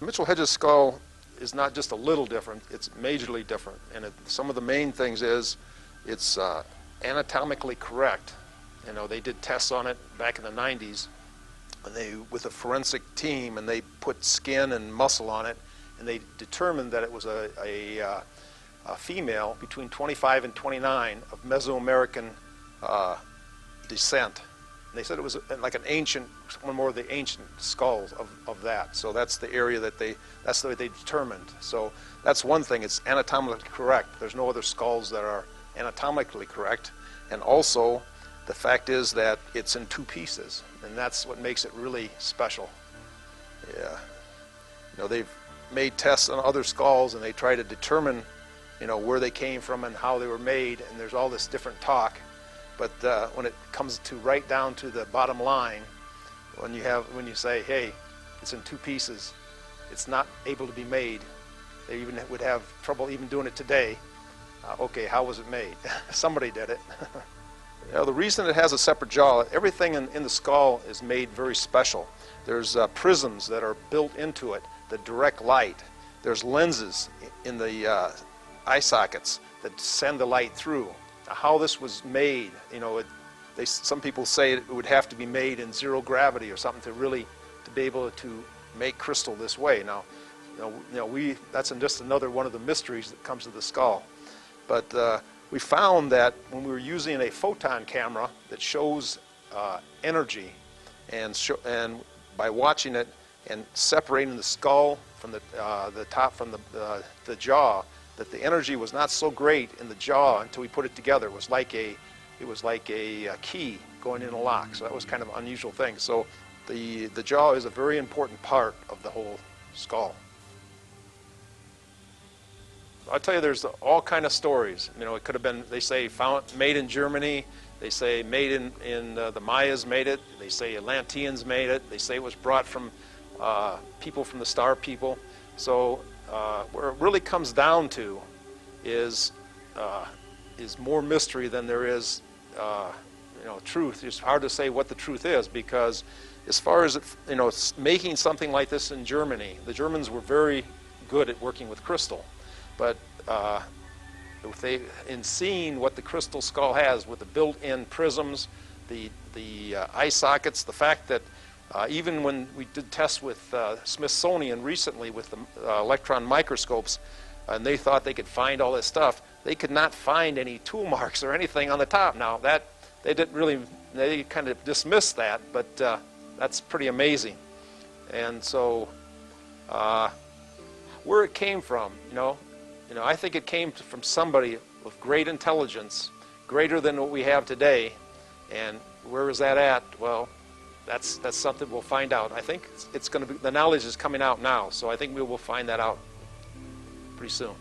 Mitchell-Hedges skull is not just a little different, it's majorly different. And some of the main things is it's anatomically correct. You know, they did tests on it back in the 90s and with a forensic team, and they put skin and muscle on it, and they determined that it was a female between 25 and 29 of Mesoamerican descent. And they said it was like an ancient, one more of the ancient skulls of that. So that's the area that's the way they determined. So that's one thing, it's anatomically correct. There's no other skulls that are anatomically correct. And also, the fact is that it's in 2 pieces, and that's what makes it really special. Yeah. You know, they've made tests on other skulls, and they try to determine, you know, where they came from and how they were made, and there's all this different talk. But when it comes to right down to the bottom line, when you say, hey, it's in 2 pieces, it's not able to be made. They even would have trouble even doing it today. Okay, how was it made? Somebody did it. You know, the reason it has a separate jaw, everything in the skull is made very special. There's prisms that are built into it, the direct light. There's lenses in the eye sockets that send the light through. Now, how this was made, you know, some people say it would have to be made in 0 gravity or something to be able to make crystal this way. Now, that's just another one of the mysteries that comes to the skull. But we found that when we were using a photon camera that shows energy, and by watching it and separating the skull from the top from the jaw, that the energy was not so great in the jaw until we put it together. It was like a key going in a lock. So that was kind of an unusual thing. So the jaw is a very important part of the whole skull. I'll tell you, there's all kind of stories. You know, it could have been, they say, made in Germany. They say made in the Mayas made it. They say Atlanteans made it. They say it was brought from people from the Star People. So where it really comes down to is more mystery than there is truth. It's hard to say what the truth is, because as far as making something like this in Germany, the Germans were very good at working with crystal. But in seeing what the crystal skull has with the built-in prisms, the eye sockets, the fact that even when we did tests with Smithsonian recently with the electron microscopes, and they thought they could find all this stuff, they could not find any tool marks or anything on the top. Now that they kind of dismissed that, but that's pretty amazing. And so where it came from, I think it came from somebody with great intelligence, greater than what we have today. And where is that at? Well, that's something we'll find out. I think it's going to be, the knowledge is coming out now, so I think we will find that out pretty soon.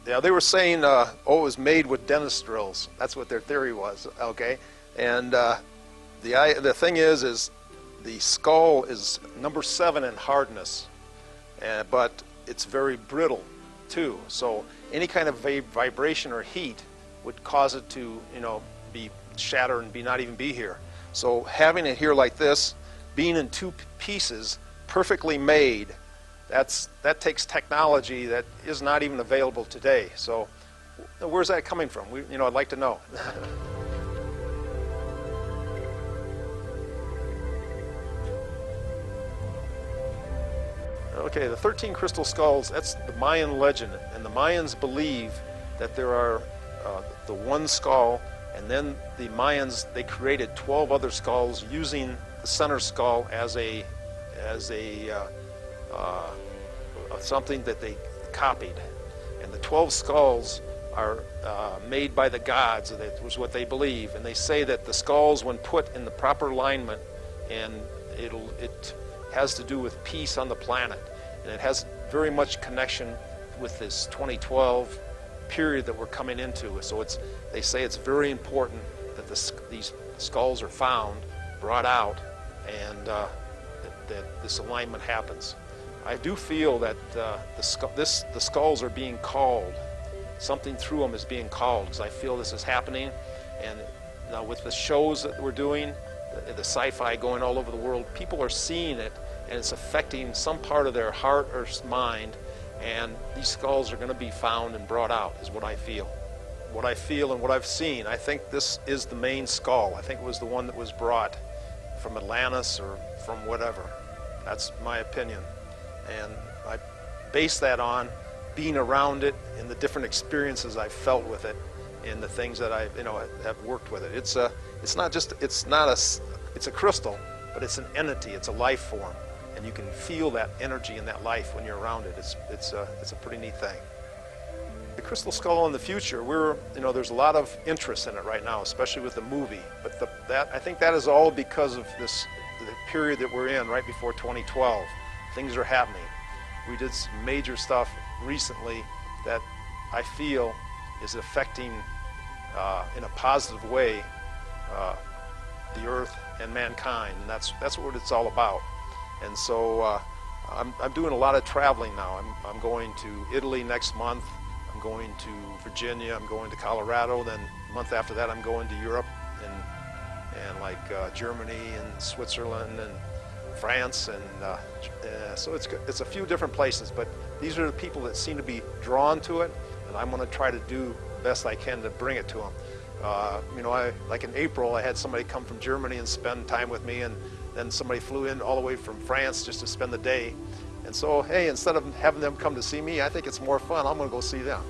Yeah, they were saying, it was made with dentist drills. That's what their theory was. Okay, and the thing is the skull is number 7 in hardness, but it's very brittle too. So any kind of vibration or heat would cause it to, be shattered and not even be here. So having it here like this, being in 2 pieces, perfectly made, that takes technology that is not even available today. So where's that coming from? I'd like to know. Okay, the 13 crystal skulls, that's the Mayan legend, and the Mayans believe that there are the one skull, and then the Mayans, they created 12 other skulls using the center skull as something that they copied. And the 12 skulls are made by the gods. That was what they believe. And they say that the skulls, when put in the proper alignment, and it has to do with peace on the planet. And it has very much connection with this 2012 period that we're coming into. So they say it's very important that these skulls are found, brought out, and that this alignment happens. I do feel that the skulls are being called. Something through them is being called, because I feel this is happening. And now with the shows that we're doing, the sci-fi going all over the world, people are seeing it, and it's affecting some part of their heart or mind, and these skulls are going to be found and brought out, is what I feel. What I feel and what I've seen, I think this is the main skull. I think it was the one that was brought from Atlantis or from whatever. That's my opinion. And I base that on being around it and the different experiences I've felt with it and the things that I have worked with it. It's a crystal, but it's an entity, it's a life form. And you can feel that energy and that life when you're around it. It's a pretty neat thing. The crystal skull in the future, there's a lot of interest in it right now, especially with the movie. But I think that is all because of the period that we're in, right before 2012. Things are happening. We did some major stuff recently that I feel is affecting in a positive way the earth and mankind, and that's what it's all about. And so I'm doing a lot of traveling now. I'm going to Italy next month. I'm going to Virginia. I'm going to Colorado. Then a month after that, I'm going to Europe and like Germany and Switzerland and France, and so it's a few different places. But these are the people that seem to be drawn to it, and I'm going to try to do the best I can to bring it to them. Like in April, I had somebody come from Germany and spend time with me, and then somebody flew in all the way from France just to spend the day. And so, hey, instead of having them come to see me, I think it's more fun. I'm going to go see them.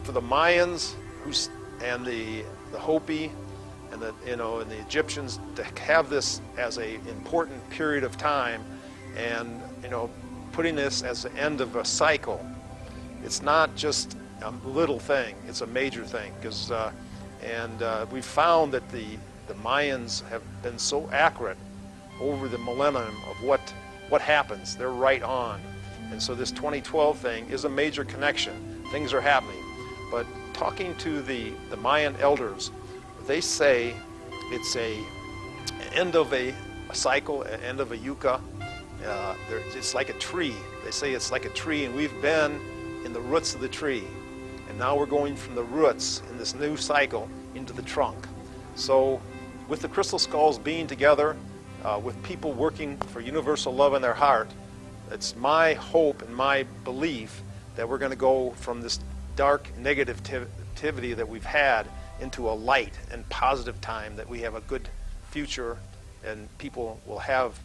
For the Mayans and the Hopi and the Egyptians to have this as a important period of time, and putting this as the end of a cycle, it's not just a little thing. It's a major thing, because we found that the Mayans have been so accurate over the millennium of what happens. They're right on. And so this 2012 thing is a major connection. Things are happening. But talking to the Mayan elders, they say it's an end of a cycle, an end of a yucca. It's like a tree. They say it's like a tree, and we've been in the roots of the tree. And now we're going from the roots in this new cycle into the trunk. So with the crystal skulls being together, with people working for universal love in their heart, it's my hope and my belief that we're going to go from this dark negativity that we've had into a light and positive time, that we have a good future and people will have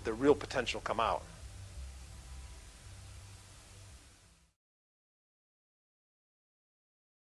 the real potential come out.